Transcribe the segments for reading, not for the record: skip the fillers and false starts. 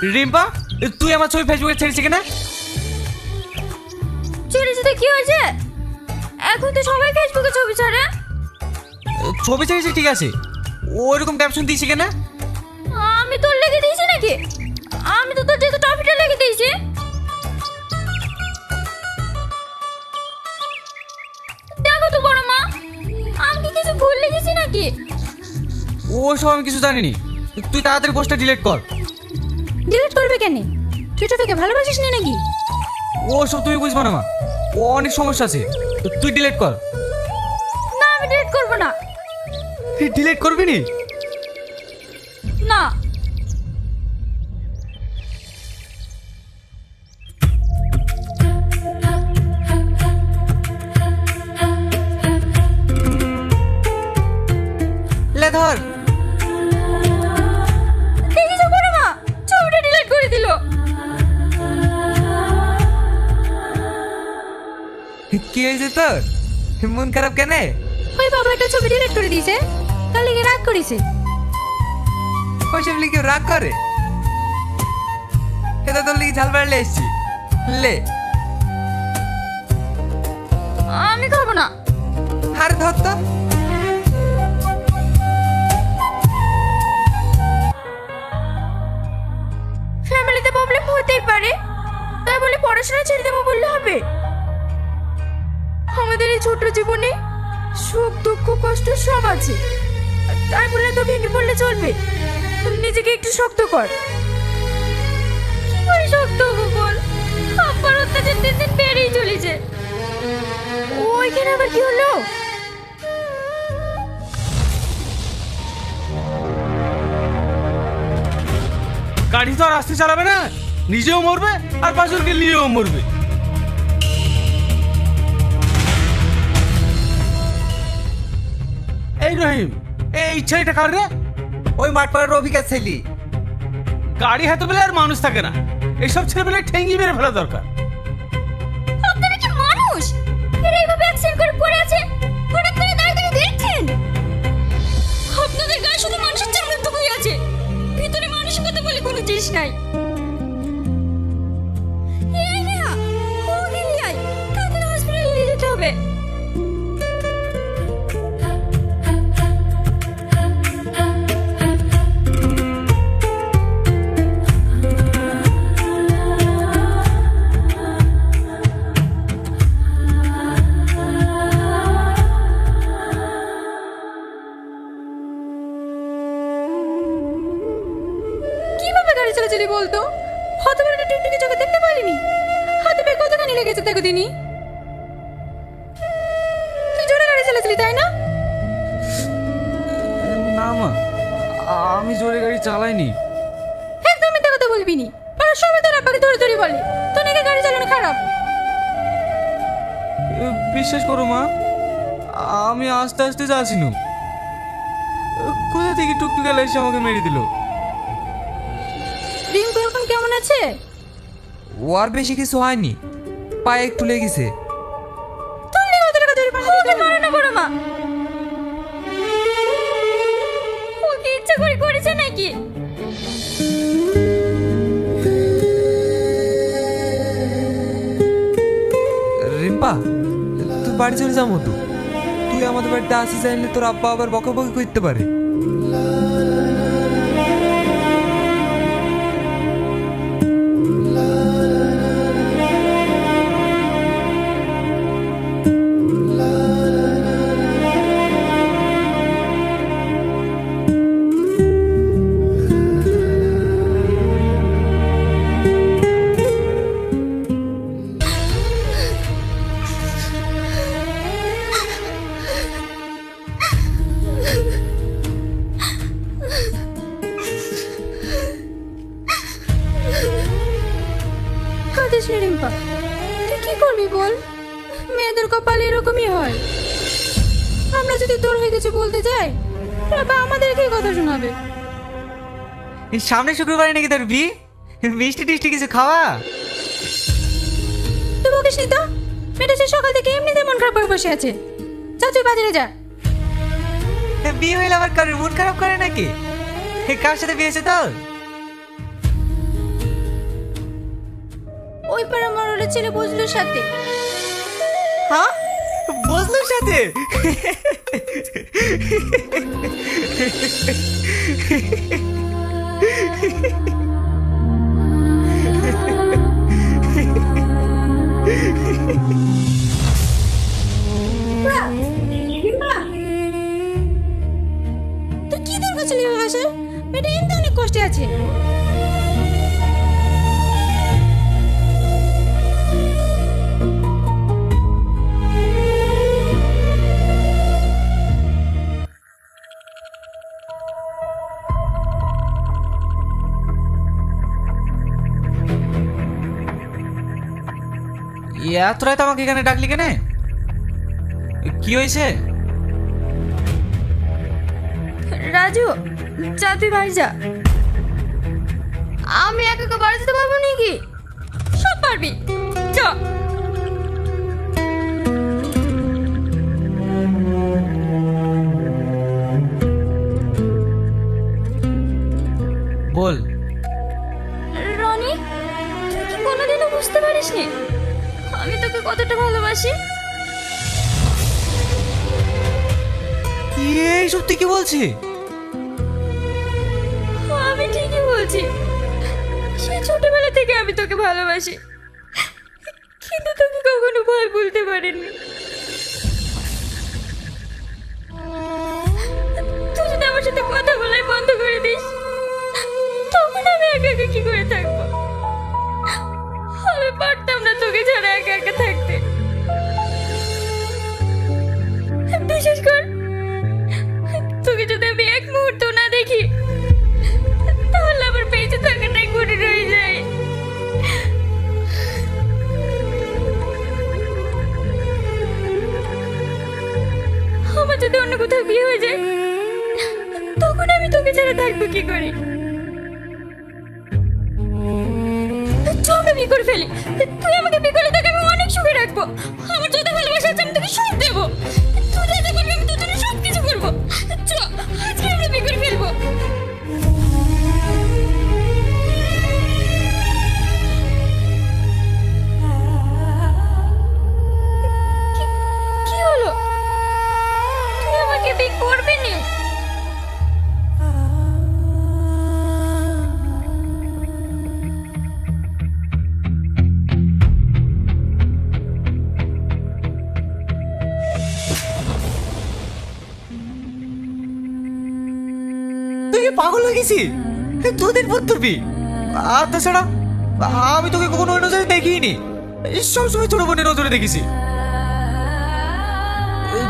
রিম্পা, তুই আমার ছবি ফেসবুকে ছেড়েছি কেনা? ছেড়েছি তো কি হয়েছে? এখন তো সবাই ফেসবুকে ছবি ছাড়ে। ছবি ছেড়েছি ঠিক আছে, ওরকম ক্যাপশন দিয়েছি কেনা? আমি তোর লেগে দিয়েছি নাকি? আমি তো তোর যেহেতু টপিটা লেগে দিয়েছি। দেখো তো বড় মা, আমি কি কিছু ভুল লিখেছি নাকি? ও সব আমি কিছু জানিনি। তুই তাড়াতাড়ি পোস্টটা ডিলিট কর। ডিলিট করবে কেন? তুই টপিকে ভালোবাসিস না নাকি? ও সব তুমি বুঝবো না মা, ও অনেক সমস্যা আছে। তুই ডিলিট কর। না, আমি ডিলিট করব না। ডিলিট করবি নি? না। লে ধর। দেখিছো বড় মা, ছবিটা ডিলিট করে দিল। কি হয়েছে তোর? মন খারাপ কেন? ওই বাবা একটা ছবি ডিলিট করে দিয়েছে, তার লেগে রাগ করেছে। ওইসব লিখে রাগ করে? এটা তোর লিখে ঝাল বাড়লে এসছি। লে। আমি খাবো না। আরে ধর তো। ফ্যামিলিতে প্রবলেম হতেই পারে, তাই বলে পড়াশোনা ছেড়ে দেবো বললে হবে? আমাদের এই ছোট জীবনে সুখ দুঃখ কষ্ট সব আছে, তাই বলে তো ভেঙে পড়লে চলবে? নিজেকে একটু শক্ত কর। কি করে শক্ত হবো বল? আব্বার অত্যাচার দিন দিন বেড়েই চলেছে। ওইখানে আবার কি হলো? গাড়ি তো আর আস্তে চালাবে না, নিজেও মরবে আর পাঁচজনকে নিয়েও মরবে। এই রহিম, এই ছেলেটা কার রে? ওই মাঠপাড়ার রফিকের ছেলে। গাড়ি হাতে পেলে আর মানুষ থাকে না, এইসব ছেলেপেলে ঠেঙ্গি মেরে ফেলা দরকার। আপনারা কি মানুষ? এরা এইভাবে অ্যাক্সিডেন্ট করে পড়ে আছে, হঠাৎ করে দাঁড়িয়ে দাঁড়িয়ে দেখছেন? আপনাদের গায়ে শুধু মানুষের চামড়াটুকুই আছে, ভিতরে মানসিকতা বলে কোনো জিনিস নাই। এই নেহা, ওকে নিয়ে আয়, তাড়াতাড়ি হসপিটালে নিয়ে যেতে হবে। কিভাবে গাড়ি চালাচ্ছিলি বলতো? হতে পারে না টুকটুকি চোখে দেখতে পারিনি। হাতে পায়ে কতখানি লেগেছে দেখো দিনি। তুই জোরে গাড়ি চালাচ্ছিলি তাই না? না মা, আমি জোরে গাড়ি চালাইনি। একদম মিথ্যা কথা বলবি নি। আর সবাই তোর আব্বাকে ধরে ধরে বলে তোর নাকি গাড়ি চালানো খারাপ। বিশ্বাস করো মা, আমি আস্তে আস্তে যাচ্ছিনু, কোথা থেকে টুকটুক এলা এসে আমাকে মেরে দিল। রিঙ্কু এখন কেমন আছে? ও আর বেশি কিছু হয়নি, পায়ে একটু লেগেছে। তোর লেগে ওদের কথা ধরে পানি ওকে মারো না বড় মা। ও কি ইচ্ছা করে করেছে নাকি? রিম্পা, তুই বাড়ি চলে যাবো তো। তুই আমাদের বাড়িতে আসি চাইলে তোর আব্বা আবার বকাবকি করতে পারে। কাঁদিস না রিম্পা, তুই কি করবি বল? মেয়েদের কপালে এরকমই হয়। আমরা যদি তোর হয়ে কিছু বলতে যাই, বাবা আমাদেরকেই কথা শোনাবে। এই সামনে শুক্রবারে নাকি তোর বিয়ে? মিষ্টি টিষ্টি কিছু খাওয়া। তুই বকিস নি তো, মেয়েটা সে সকাল থেকে এমনিতে মন খারাপ করে বসে আছে। যা তুই বাজারে যা। বিয়ে হইলে আবার কারোর মন খারাপ করে নাকি? কার সাথে বিয়ে হয়েছে তোর? ওই পাড়া মরলের ছেলে বজলুর সাথে। হ্যাঁ, বজলুর সাথে? তুই কি দরকার ছিল আসার? মেয়েটা এমনি অনেক কষ্টে আছে। এত রাত আমাকে এখানে ডাকলি কেনে? কি হয়েছে? রাজু, যা তুই বাড়ি যা। আমি একা একা বাড়ি যেতে পারবো নাকি? সব পারবি, চ। বল। রনি, তুই কি কোনোদিনও বুঝতে পারিসনি আমি তোকে কতটা ভালোবাসি? এইসব তুই কি বলছিস? আমি ঠিকই বলছি। সেই ছোটবেলা থেকে আমি তোকে ভালোবাসি, কিন্তু তোকে কখনো ভয় বলতে পারিনি। তুই যদি আমার সাথে কথা বলাই বন্ধ করে দিস, তখন আমি একা একা কি করে থাকবো? আমি পারতাম না তোকে ছাড়া একা একা থাকতে। বিশেষ কর তোকে যদি আমি এক মুহূর্ত না দেখি, তাহলে আমার বেঁচে থাকাটাই কঠিন হয়ে যায়। আমার যদি অন্য কোথাও বিয়ে হয়ে যায়, তখন আমি তোকে ছাড়া থাকবো কি করে? চল আমরা বিয়ে করে ফেলি। তুই আমাকে বিয়ে করে তোকে আমি অনেক সুখে রাখবো। আমার যত ভালোবাসা আছে আমি তোকে সব দেবো। তুই যা যা করবি আমি তোর জন্য সব কিছু করবো। চল আজকে আমরা বিয়ে করে ফেলবো। কি হলো? তুই আমাকে বিয়ে করবি না? তুই কি পাগল হয়ে গেছি? দুদিন পর তুই বিয়ে। আর তাছাড়া আমি তোকে কখনো ওই নজরে দেখিনি। সবসময় ছোট বোনের নজরে দেখেছি।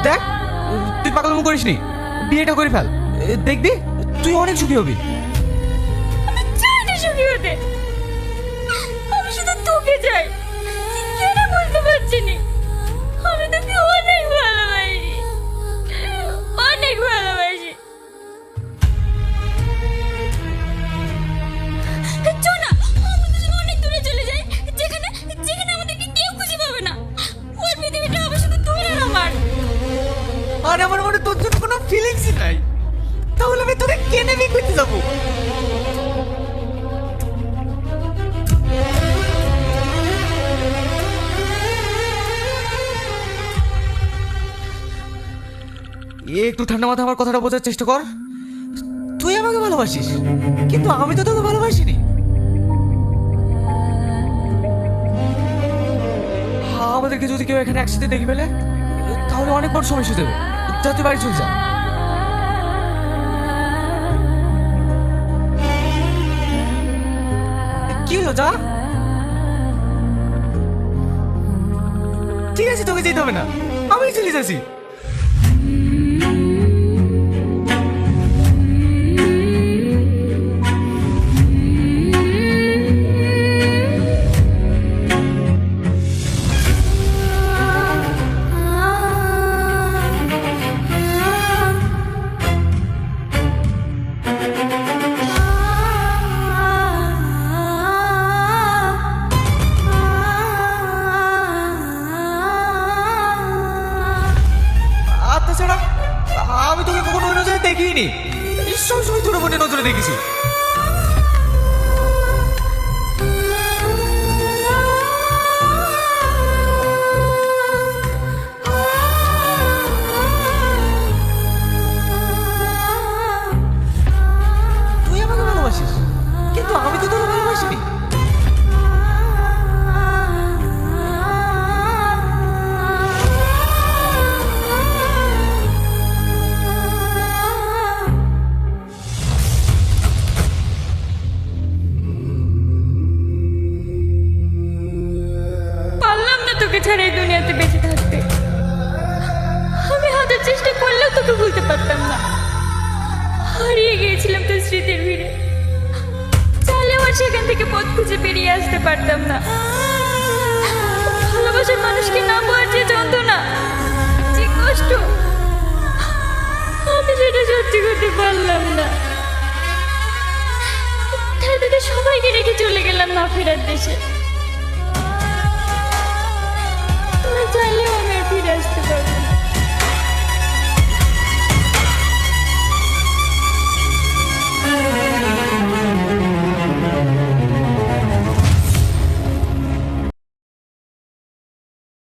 দেখ, তুই পাগলামো করিস নি, বিয়েটা করে ফেল। দেখবি তুই অনেক সুখী হবি। আমি চাই না সুখী হতে। আমি শুধু তোকে চাই। কেন বলতে পারছি না? আমি তোকে অনেক ভালোবাসি, অনেক ভালোবাসি। চল না, আমরা দুজন অনেক দূরে চলে যাই, যেখানে যেখানে আমাদেরকে কেউ খুঁজে পাবে না। ওই পৃথিবীটা হবে শুধু তুই আর আমার। আর আমার মনে তোর জন্য কোনো ফিলিংসই নাই, তাহলে আমি তোকে কেনে বিয়ে করতে যাবো? একটু ঠান্ডা মাথায় আমার কথাটা বোঝার চেষ্টা কর। তুই আমাকে ভালোবাসিস, কিন্তু আমি তো তোকে ভালোবাসিনি। আমাদেরকে যদি কেউ এখানে একসাথে দেখে ফেলে, তাহলে অনেক বড় সমস্যা হয়ে যাবে। যা, তুই বাড়ি চলে যা। কি হলো? যা। ঠিক আছে, তোকে যেতে হবে না, আমি চলে যাচ্ছি। সেখান থেকে পথ খুঁজে বেরিয়ে আসতে পারতাম না। ভালোবাসার মানুষকে না পাওয়ার যে যন্ত্রণা, যে কষ্ট, আমি সেটা সহ্য করতে পারলাম না। তাই তাদের সবাইকে রেখে চলে গেলাম না ফেরার দেশে।